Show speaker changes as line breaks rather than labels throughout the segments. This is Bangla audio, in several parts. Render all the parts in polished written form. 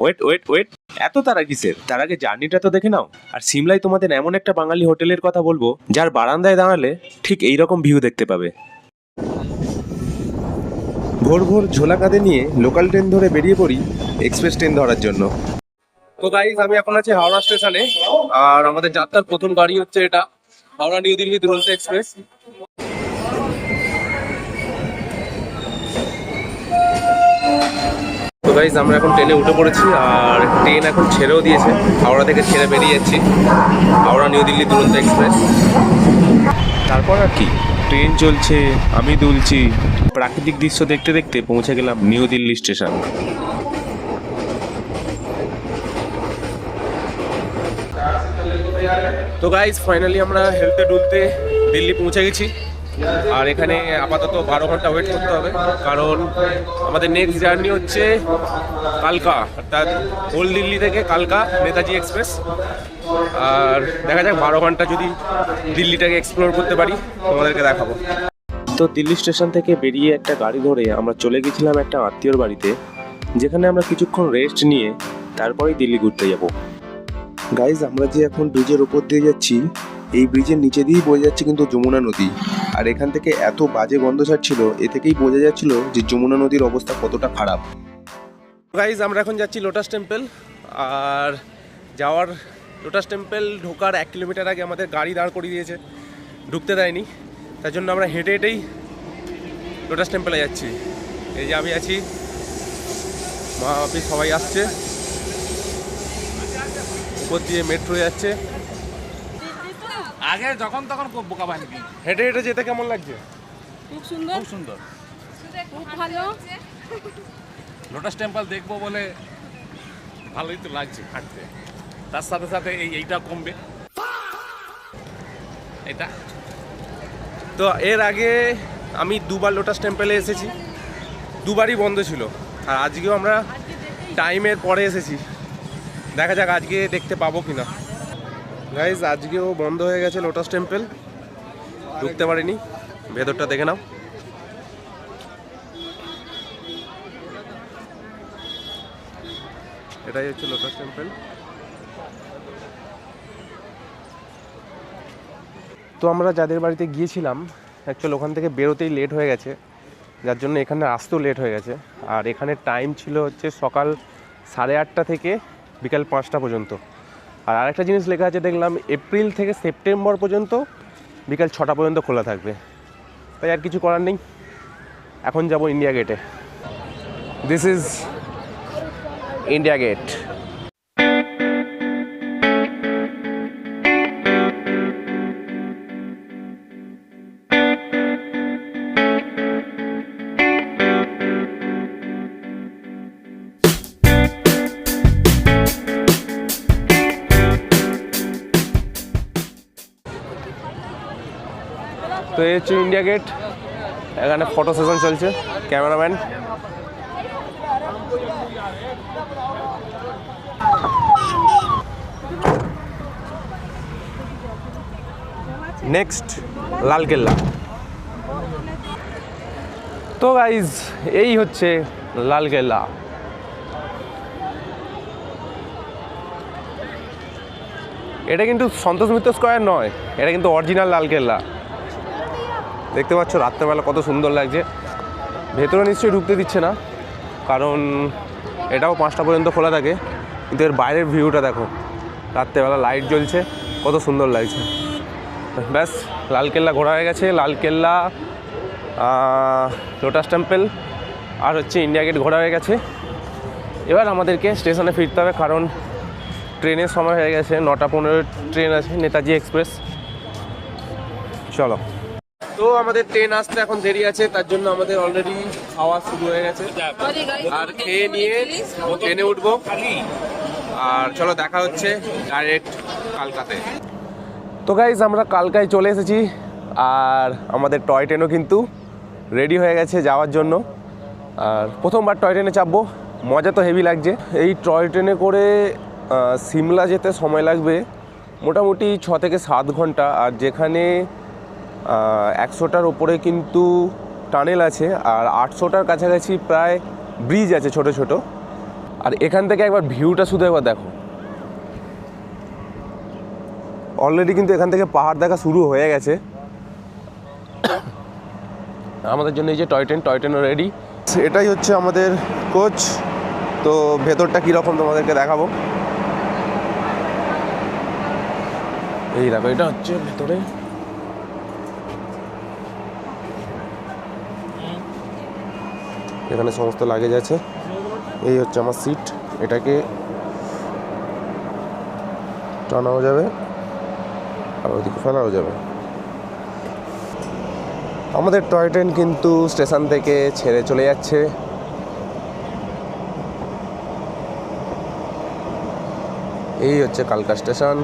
ওয়েট ওয়েট ওয়েট, এত তারা কিসের? তার আগে জার্নিটা তো দেখে নাও। আর সিমলায় তোমাদের এমন একটা বাঙালি হোটেলের কথা বলবো যার বারান্দায় দাঁড়ালে ঠিক এইরকম ভিউ দেখতে পাবে। ভোর ভোর ঝোলা কাঁধে নিয়ে লোকাল ট্রেন ধরে বেরিয়ে পড়ি এক্সপ্রেস ট্রেন ধরার জন্য।
তো গাইস, আমি এখন আছি হাওড়া স্টেশনে। আর আমাদের যাত্রার প্রথম গাড়ি হচ্ছে এটা, হাওড়া নিউ দিল্লি দুরন্ত এক্সপ্রেস। তো গাইস, আমরা এখন ট্রেনে উঠে পড়েছি আর ট্রেন এখন ছেড়েও দিয়েছে। হাওড়া থেকে ছেড়ে বেরিয়ে যাচ্ছি হাওড়া নিউ দিল্লি দুরন্ত এক্সপ্রেস।
তারপর আর কি, ট্রেন চলছে, আমি দুলছি, প্রাকৃতিক দৃশ্য দেখতে দেখতে পৌঁছে গেলাম নিউ দিল্লি স্টেশন।
তো গাইস, ফাইনালি আমরা হেলতে ডুলতে দিল্লি পৌঁছে গেছি। আর এখানে আপাতত 12 ঘন্টা ওয়েট করতে হবে, কারণ আমাদের নেক্সট জার্নি হচ্ছে কালকা, অর্থাৎ ওল্ড দিল্লি থেকে কালকা নেতাজি এক্সপ্রেস। আর দেখা যাক 12 ঘন্টা যদি দিল্লিটাকে এক্সপ্লোর করতে পারি তোমাদেরকে দেখাবো।
তো দিল্লি স্টেশন থেকে বেরিয়ে একটা গাড়ি ধরে আমরা চলে গেছিলাম একটা আত্মীয়র বাড়িতে, যেখানে আমরা কিছুক্ষণ রেস্ট নিয়ে তারপরেই দিল্লি ঘুরতে যাব। গাইজ, আমরা যে এখন ব্রিজের ওপর দিয়ে যাচ্ছি, এই ব্রিজের নিচে দিয়েই বয়ে যাচ্ছে কিন্তু যমুনা নদী। আর এখান থেকে এত বাজে গন্ধ ছাড়ছিল, এ থেকেই বোঝা যাচ্ছিল যে যমুনা নদীর অবস্থা কতটা খারাপ।
গাইজ, আমরা এখন যাচ্ছি লোটাস টেম্পল। আর যাওয়ার লোটাস টেম্পল ঢোকার 1 কিলোমিটার আগে আমাদের গাড়ি দাঁড় করিয়ে দিয়েছে, ঢুকতে দেয়নি। তার জন্য আমরা হেঁটে হেঁটেই লোটাস টেম্পলে যাচ্ছি। এই যে আমি আছি, মা বাপি সবাই আসছে, উপর দিয়ে মেট্রো যাচ্ছে।
আগে যখন তখন বোকা বানিয়ে
হেঁটে হেঁটে যেতে কেমন লাগছে?
খুব সুন্দর,
খুব সুন্দর।
খুব ভালো।
লোটাস টেম্পল দেখবো বলে ভালোই তো লাগছে হাঁটতে। তার সাথে সাথে এইটা কমবে, এটা।
তো এর আগে আমি 2বার লোটাস টেম্পলে এসেছি, 2বারই বন্ধ ছিল। আর আজকেও আমরা টাইমের পরে এসেছি, দেখা যাক আজকে দেখতে পাবো কিনা। গাইজ, আজকেও বন্ধ হয়ে গেছে লোটাস টেম্পল, ঢুকতে পারিনি। ভেতরটা দেখে নাও। এটাই হচ্ছে লোটাস টেম্পল। তো আমরা যাদের বাড়িতে গিয়েছিলাম, অ্যাকচুয়ালি ওখান থেকে বেরোতেই লেট হয়ে গেছে, যার জন্য এখানে আসতেও লেট হয়ে গেছে। আর এখানে টাইম ছিল হচ্ছে সকাল 8:30 থেকে বিকাল 5টা পর্যন্ত। আর আরেকটা জিনিস লেখা আছে দেখলাম, এপ্রিল থেকে সেপ্টেম্বর পর্যন্ত বিকাল 6টা পর্যন্ত খোলা থাকবে। তাই আর কিছু করার নেই, এখন যাব ইন্ডিয়া গেটে। This is India gate. তো এই হচ্ছে ইন্ডিয়া গেট, এখানে ফটো সেশন চলছে, ক্যামেরাম্যান। নেক্সট লালকেল্লা। তো গাইজ, এই হচ্ছে লালকেল্লা। এটা কিন্তু সন্তোষ মিত্র স্কয়ার নয়, এটা কিন্তু অরিজিনাল লালকেল্লা। দেখতে পাচ্ছ রাত্রেবেলা কত সুন্দর লাগছে। ভেতরে নিশ্চয়ই ঢুকতে দিচ্ছে না, কারণ এটাও 5টা পর্যন্ত খোলা থাকে। কিন্তু এর বাইরের ভিউটা দেখো, রাত্রেবেলা লাইট জ্বলছে, কত সুন্দর লাগছে। ব্যাস, লালকেল্লা ঘোরা হয়ে গেছে। লালকেল্লা, লোটাস টেম্পল আর হচ্ছে ইন্ডিয়া গেট ঘোরা হয়ে গেছে। এবার আমাদেরকে স্টেশনে ফিরতে হবে, কারণ ট্রেনের সময় হয়ে গেছে। 9টা 15 ট্রেন আছে, নেতাজি এক্সপ্রেস। চলো। তো আমাদের ট্রেন আসতে এখন দেরি আছে, তার জন্য আমাদের অলরেডি খাওয়া শুরু হয়ে গেছে। আর খেয়ে নিয়ে ট্রেনে উঠবো। আর চলো, দেখা হচ্ছে ডাইরেক্ট কালকাতে। তো গাইজ, আমরা কালকায় চলে এসেছি। আর আমাদের টয় ট্রেনও কিন্তু রেডি হয়ে গেছে যাওয়ার জন্য। আর প্রথমবার টয় ট্রেনে চাপবো, মজা তো হেভি লাগছে। এই টয় ট্রেনে করে সিমলা যেতে সময় লাগবে মোটামুটি 6 থেকে 7 ঘন্টা। আর যেখানে 100টার ওপরে কিন্তু টানেল আছে, আর 800টার কাছাকাছি প্রায় ব্রিজ আছে ছোট ছোট। আর এখান থেকে একবার ভিউটা শুধু একবার দেখো। অলরেডি কিন্তু এখান থেকে পাহাড় দেখা শুরু হয়ে গেছে। আমাদের জন্য এই যে টয় ট্রেনও রেডি। এটাই হচ্ছে আমাদের কোচ। তো ভেতরটা কীরকম তোমাদেরকে দেখাবো। এই দেখো, এটা হচ্ছে ভেতরে। এখানে সমস্ত লাগেজ আছে। এই হচ্ছে আমার সিট, এটাকে টানাও যাবে আর ওইদিকে ফেলাও যাবে। আমাদের টয় ট্রেন কিন্তু স্টেশন থেকে ছেড়ে চলে যাচ্ছে। এই হচ্ছে কালকা স্টেশন।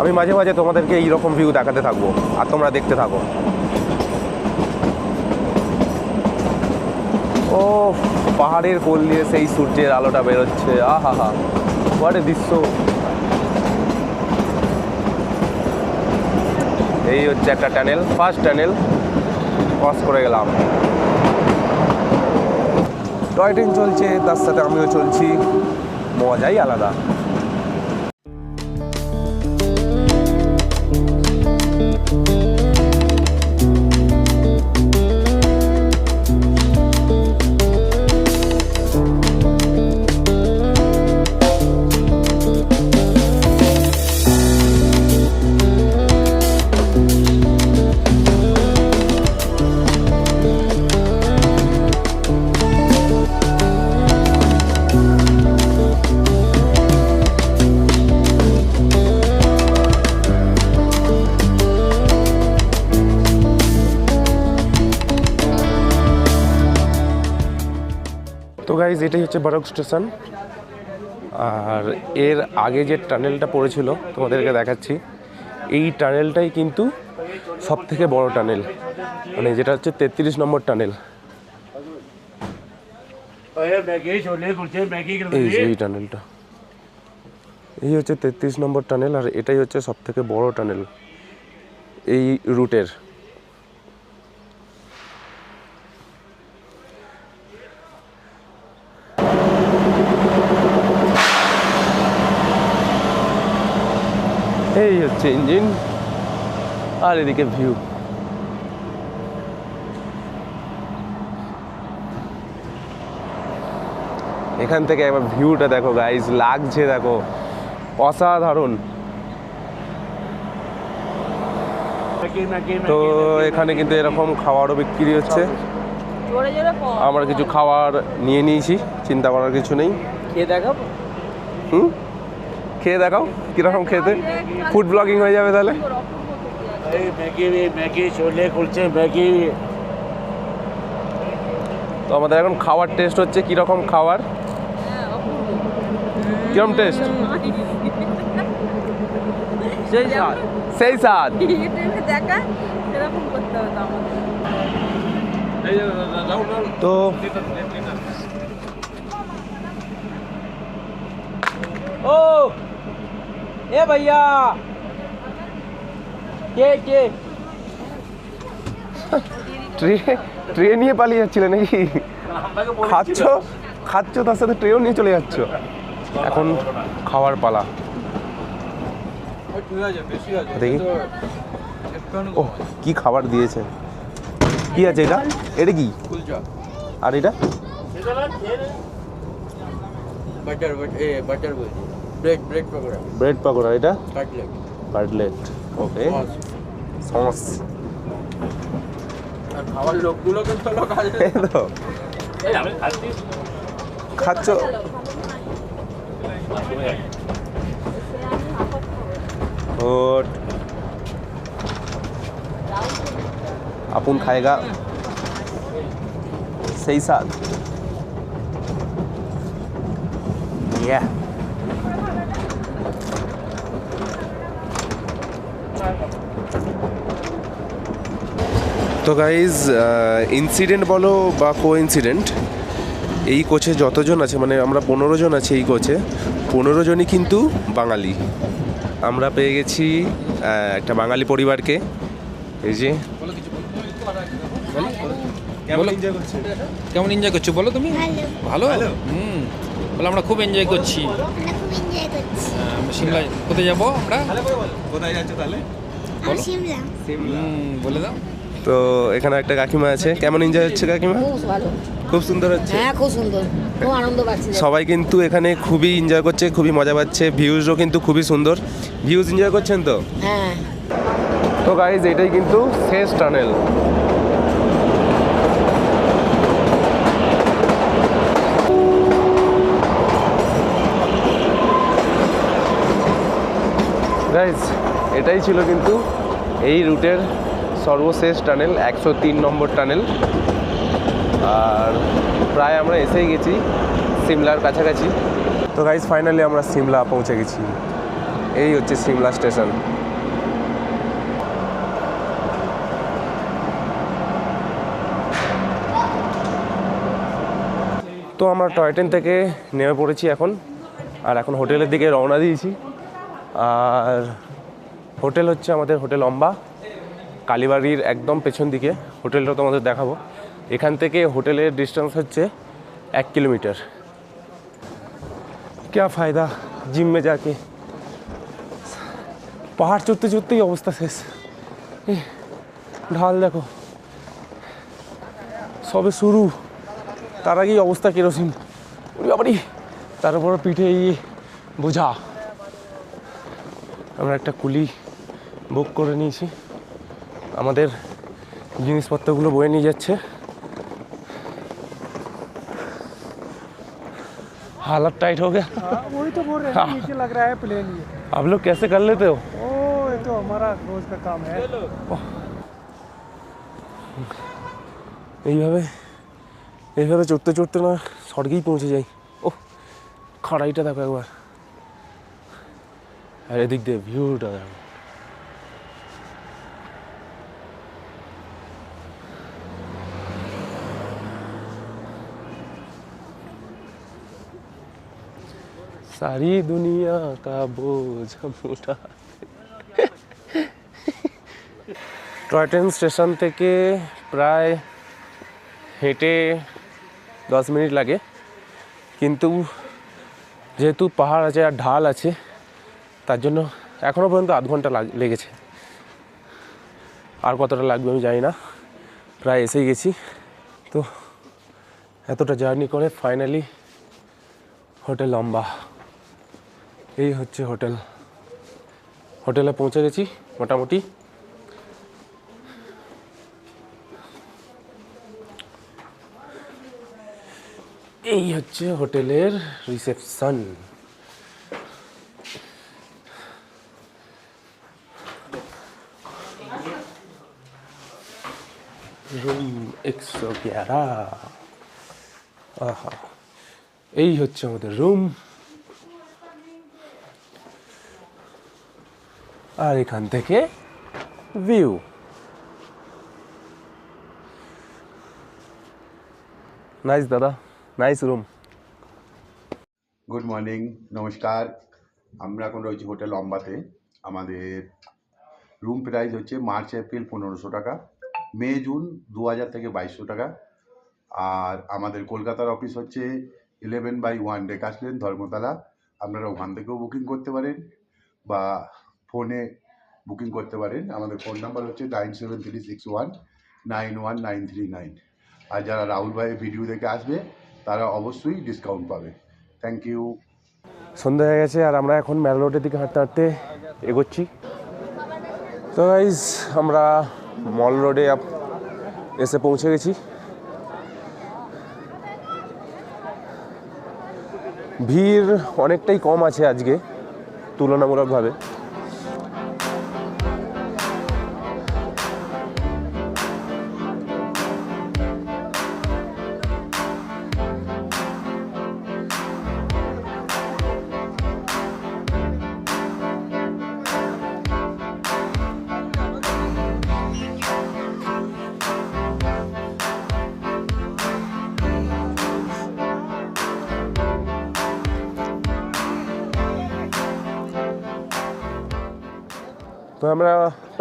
আমি মাঝে মাঝে তোমাদেরকে এইরকম ভিউ দেখাতে থাকবো আর তোমরা দেখতে থাকো। ও পাহাড়ের কোল দিয়ে সেই সূর্যের আলোটা বেরোচ্ছে, আহা হা, হোয়াট এ দৃশ্য। এই হচ্ছে একটা টানেল, ফার্স্ট টানেল ক্রস করে গেলাম। টয় ট্রেন চলছে, তার সাথে আমিও চলছি, মজাই আলাদা। তো গাইজ, এটাই হচ্ছে বারক স্টেশন। আর এর আগে যে টানেলটা পড়েছিল তোমাদেরকে দেখাচ্ছি। এই টানেলটাই কিন্তু সব থেকে বড় টানেল, মানে যেটা হচ্ছে 33 নম্বর টানেল। এই যে এই টানেলটা, এই হচ্ছে 33 নম্বর টানেল। আর এটাই হচ্ছে সব থেকে বড় টানেল এই রুটের। এই হচ্ছে ইঞ্জিন আর এদিকে ভিউ। এখান থেকে একবার ভিউটা দেখো গাইজ, লাগছে দেখো, অসাধারণ। তো এখানে কিন্তু এরকম খাবারও বিক্রি হচ্ছে। আমরা কিছু খাবার নিয়ে নিয়েছি, চিন্তা করার কিছু নেই।
খেয়ে দেখাবো?
খেয়ে দেখাও কিরকম খেতে, ফুড ব্লগিং হয়ে যাবে তাহলে।
ম্যাগি, ছোলে কুলচে, ম্যাগি।
তো আমাদের এখন খাবার টেস্ট হচ্ছে, কিরকম খাবার, কিরকম টেস্ট।
সেই স্বাদ,
সেই স্বাদ।
দেখা এরকম করতে হবে আমাদের।
তো
ও এ ভাইয়া, কে
ট্রে নিয়ে পালিয়ে যাচ্ছিলে নাকি? খাচ্ছ তার সাথে ট্রেও নিয়ে চলে যাচ্ছ। এখন খাওয়ার পালা, দেখি। ও কি খাবার দিয়েছে, কি আছে এটা? এটা কি? আর এটা ব্রেড পকোড়া, এটা কাটলেট। ওকে, সস।
খাওয়ার লোকগুলো কিন্তু
খাচ্ছ। अपन खाएगा सही साथ। Yeah. তো গাইজ, ইনসিডেন্ট বলো বা কোইন্সিডেন্ট, এই কোচে যতজন আছে, মানে আমরা 15 জন আছি এই কোচে, 15 জনই কিন্তু বাঙালি।
আমরা পেয়ে গেছি একটা বাঙালি পরিবারকে। এই যে কেমন এনজয় করছে?
কেমন এনজয় করছো বলো তুমি?
ভালো
ভালো বলে আমরা খুব এনজয় করছি।
আমরা খুব এনজয় করছি।
আমরা সিমলা কোথায় যাবো আমরা?
কোথায় যাচ্ছে তাহলে?
আর সিমলা
বলে দাও।
তো এখানে একটা কাকিমা আছে। কেমন এনজয় হচ্ছে কাকিমা?
খুব ভালো।
খুব সুন্দর হচ্ছে।
হ্যাঁ খুব সুন্দর, খুব আনন্দ পাচ্ছি।
সবাই কিন্তু এখানে খুবই এনজয় করছে, খুবই মজা পাচ্ছে। ভিউজও কিন্তু খুবই সুন্দর। ভিউজ এনজয় করছেন তো?
হ্যাঁ
তো গাইজ এটাই কিন্তু শেষ টানেল। গাইজ এটাই ছিল কিন্তু এই রুটের সর্বশেষ টানেল, 103 নম্বর টানেল। আর প্রায় আমরা এসেই গেছি সিমলার কাছাকাছি। তো গাইজ ফাইনালি আমরা সিমলা পৌঁছে গেছি। এই হচ্ছে সিমলা স্টেশন। তো আমরা টয় ট্রেন থেকে নেমে পড়েছি এখন, আর এখন হোটেলের দিকে রওনা দিয়েছি। আর হোটেল হচ্ছে আমাদের হোটেল অম্বা, কালীবাড়ির একদম পেছন দিকে। হোটেলটা তোমাদের দেখাবো। এখান থেকে হোটেলের ডিস্টেন্স হচ্ছে 1 किलोमीटर। क्या फ़ायदा जिम में जाके। পাহাড় চড়তে চড়তেই অবস্থা শেষ। ঢাল দেখো, সবে শুরু, তার আগেই অবস্থা কেরোসিন। বাবারি, তার উপর পিঠে বোঝা। আমরা একটা কুলি বুক করে নিয়েছি, আমাদের জিনিসপত্রগুলো বয়ে নিয়ে যাচ্ছে। हालत टाइट हो गया।
वही तो बोल रहे हैं, नीचे लग रहा है प्लेन ये।
आप लोग कैसे कर लेते हो?
ओ ये तो हमारा रोज का काम है।
এইভাবে এইভাবে চড়তে চড়তে না স্বর্গেই পৌঁছে যাই। ও খাড়াইটা দেখো একবার, আর এদিক দিয়ে ভিউটা দেখো। सारी दुनिया का बोझ हम उठा। টয় ট্রেন স্টেশন থেকে প্রায় হেঁটে 10 মিনিট লাগে, কিন্তু যেহেতু পাহাড় আছে আর ঢাল আছে তার জন্য এখনও পর্যন্ত আধ ঘন্টা লেগেছে। আর কতটা লাগবে আমি জানি না, প্রায় এসেই গেছি। তো এতটা জার্নি করে ফাইনালি হোটেল অম্বা, এই হচ্ছে হোটেল। হোটেলে পৌঁছে গেছি মোটামুটি। এই হচ্ছে হোটেলের রিসেপশন। রুম 111। আহা, এই হচ্ছে আমাদের রুম। আর এখান থেকে ভিউ। নাইস দাদা, নাইস রুম।
গুড মর্নিং, নমস্কার। আমরা এখন রয়েছি হোটেল অম্বাতে। আমাদের রুম প্রাইস হচ্ছে মার্চ এপ্রিল 1500 টাকা, মে জুন 2000 থেকে 2200 টাকা। আর আমাদের কলকাতার অফিস হচ্ছে 11/1 ডেকাস লেন, ধর্মতলা। আপনারা ওখান থেকেও বুকিং করতে পারেন বা ফোনে বুকিং করতে পারেন। আমাদের ফোন নাম্বার হচ্ছে 9736191939। আর যারা রাহুল ভাইয়ের ভিডিও দেখে আসবে তারা অবশ্যই ডিসকাউন্ট পাবে। Thank you.
সন্ধ্যা হয়ে গেছে আর আমরা এখন ম্যাল রোডের দিকে হাঁটতে হাঁটতে এগোচ্ছি। তো গাইজ আমরা মল রোডে এসে পৌঁছে গেছি। ভিড় অনেকটাই কম আছে আজকে তুলনামূলকভাবে।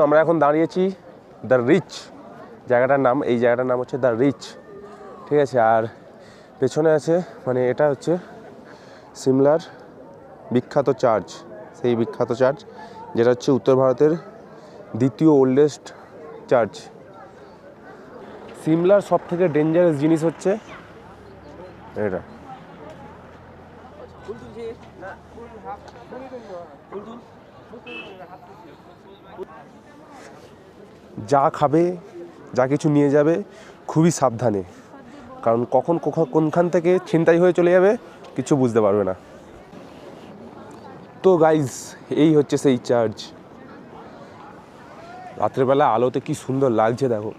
আমরা এখন দাঁড়িয়েছি দ্য রিচ জায়গাটার নাম, এই জায়গাটার নাম হচ্ছে দ্য রিচ, ঠিক আছে। আর পেছনে আছে মানে এটা হচ্ছে সিমলার বিখ্যাত চার্চ, সেই বিখ্যাত চার্চ যেটা হচ্ছে উত্তর ভারতের দ্বিতীয় ওল্ডেস্ট চার্চ। সিমলার সব থেকে ডেঞ্জারাস জিনিস হচ্ছে এটা, যা খাবে যা কিছু নিয়ে যাবে খুবই সাবধানে, কারণ কখন কোনখান থেকে ছিনতাই হয়ে চলে যাবে কিছু বুঝতে পারবে না। তো গাইজ এই হচ্ছে সেই চার্চ, রাত্রেবেলা আলোতে কি সুন্দর লাগছে দেখো।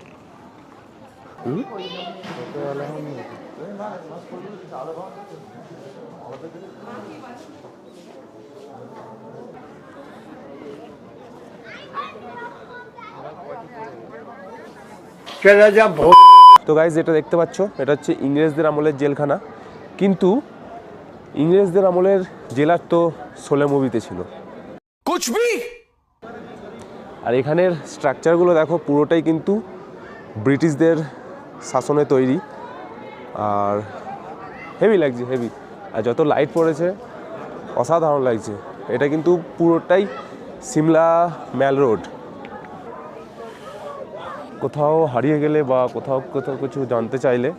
তো গাইজ এটা দেখতে পাচ্ছ, এটা হচ্ছে ইংরেজদের আমলের জেলখানা, কিন্তু ইংরেজদের আমলের জেলার তো শোলে মুভিতে ছিল। আর এখানের স্ট্রাকচারগুলো দেখো পুরোটাই কিন্তু ব্রিটিশদের শাসনে তৈরি, আর হেভি লাগছে হেভি। আর যত লাইট পড়েছে অসাধারণ লাগছে। এটা কিন্তু পুরোটাই সিমলা ম্যাল রোড। কোথাও হারিয়ে গেলে বা কোথাও কিছু জানতে চাইলে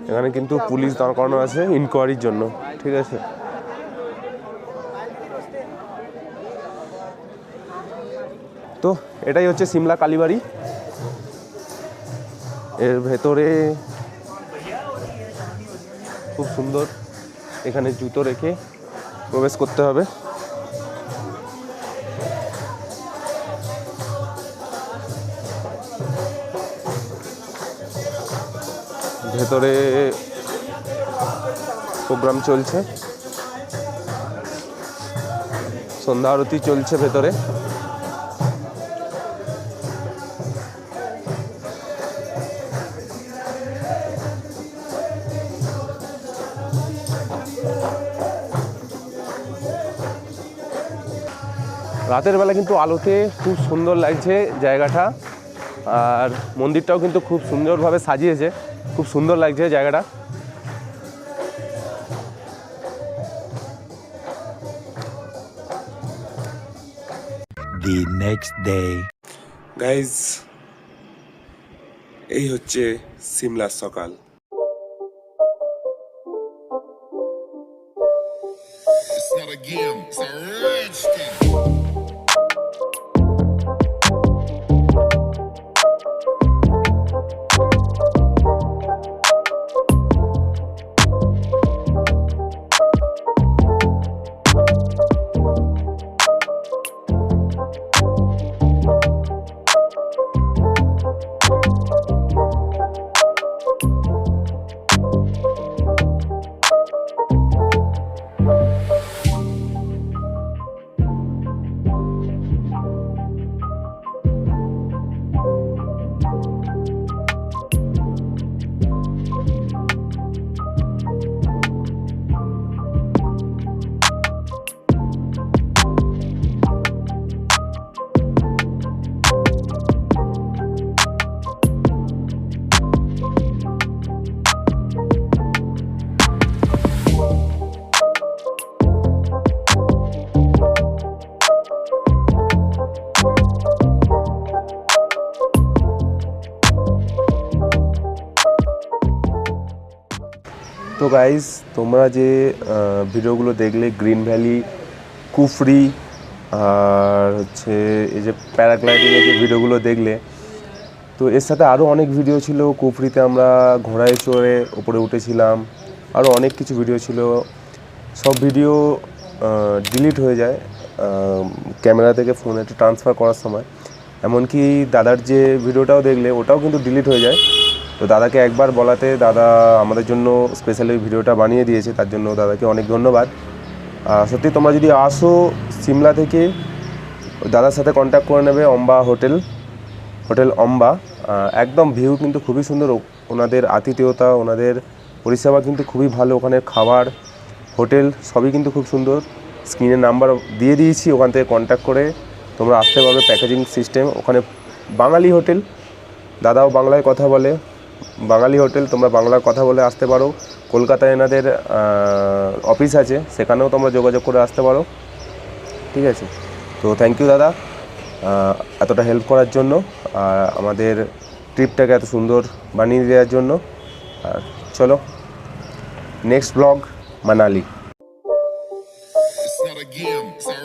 এখানে কিন্তু পুলিশ দাঁড় করানো আছে ইনকোয়ারির জন্য, ঠিক আছে। তো এটাই হচ্ছে সিমলা কালীবাড়ি। এর ভেতরে খুব সুন্দর, এখানে জুতো রেখে প্রবেশ করতে হবে। ভেতরে প্রোগ্রাম চলছে, সন্ধ্যা আরতি চলছে ভেতরে। রাতের বেলা কিন্তু আলোতে খুব সুন্দর লাগছে জায়গাটা, আর মন্দিরটাও কিন্তু খুব সুন্দরভাবে সাজিয়েছে, খুব সুন্দর লাগছে জায়গাটা।
The next day.
গাইজ এই হচ্ছে সিমলার সকাল।
It's not a game, it's a rich thing.
তো গাইজ তোমরা যে ভিডিওগুলো দেখলে গ্রিন ভ্যালি, কুফরি আর হচ্ছে এই যে প্যারাগ্লাইডিংয়ের যে ভিডিওগুলো দেখলে, তো এর সাথে আরও অনেক ভিডিও ছিল। কুফরিতে আমরা ঘোড়ায় চড়ে ওপরে উঠেছিলাম, আরও অনেক কিছু ভিডিও ছিল। সব ভিডিও ডিলিট হয়ে যায় ক্যামেরা থেকে ফোনে ট্রান্সফার করার সময়। এমনকি দাদার যে ভিডিওটাও দেখলে ওটাও কিন্তু ডিলিট হয়ে যায়। তো দাদাকে একবার বলাতে দাদা আমাদের জন্য স্পেশালি ভিডিওটা বানিয়ে দিয়েছে, তার জন্য দাদাকে অনেক ধন্যবাদ। সত্যি তোমরা যদি আসো সিমলা থেকে, দাদার সাথে কন্ট্যাক্ট করে নেবে। অম্বা হোটেল অম্বা, একদম ভিউ কিন্তু খুবই সুন্দর। ওনাদের আতিথেয়তা, ওনাদের পরিষেবা কিন্তু খুবই ভালো। ওখানে খাবার, হোটেল সবই কিন্তু খুব সুন্দর। স্ক্রিনের নাম্বার দিয়ে দিয়েছি, ওখান থেকে কন্ট্যাক্ট করে তোমরা আসতে পারবে। প্যাকেজিং সিস্টেম ওখানে, বাঙালি হোটেল, দাদাও বাংলায় কথা বলে, বাঙালি হোটেল, তোমরা বাংলার কথা বলে আসতে পারো। কলকাতায় এনাদের অফিস আছে, সেখানেও তোমরা যোগাযোগ করে আসতে পারো। ঠিক আছে, তো থ্যাংক ইউ দাদা এতটা হেল্প করার জন্য, আর আমাদের ট্রিপটাকে এত সুন্দর বানিয়ে দেওয়ার জন্য। আর চলো next blog Manali.
It's not a game, it's a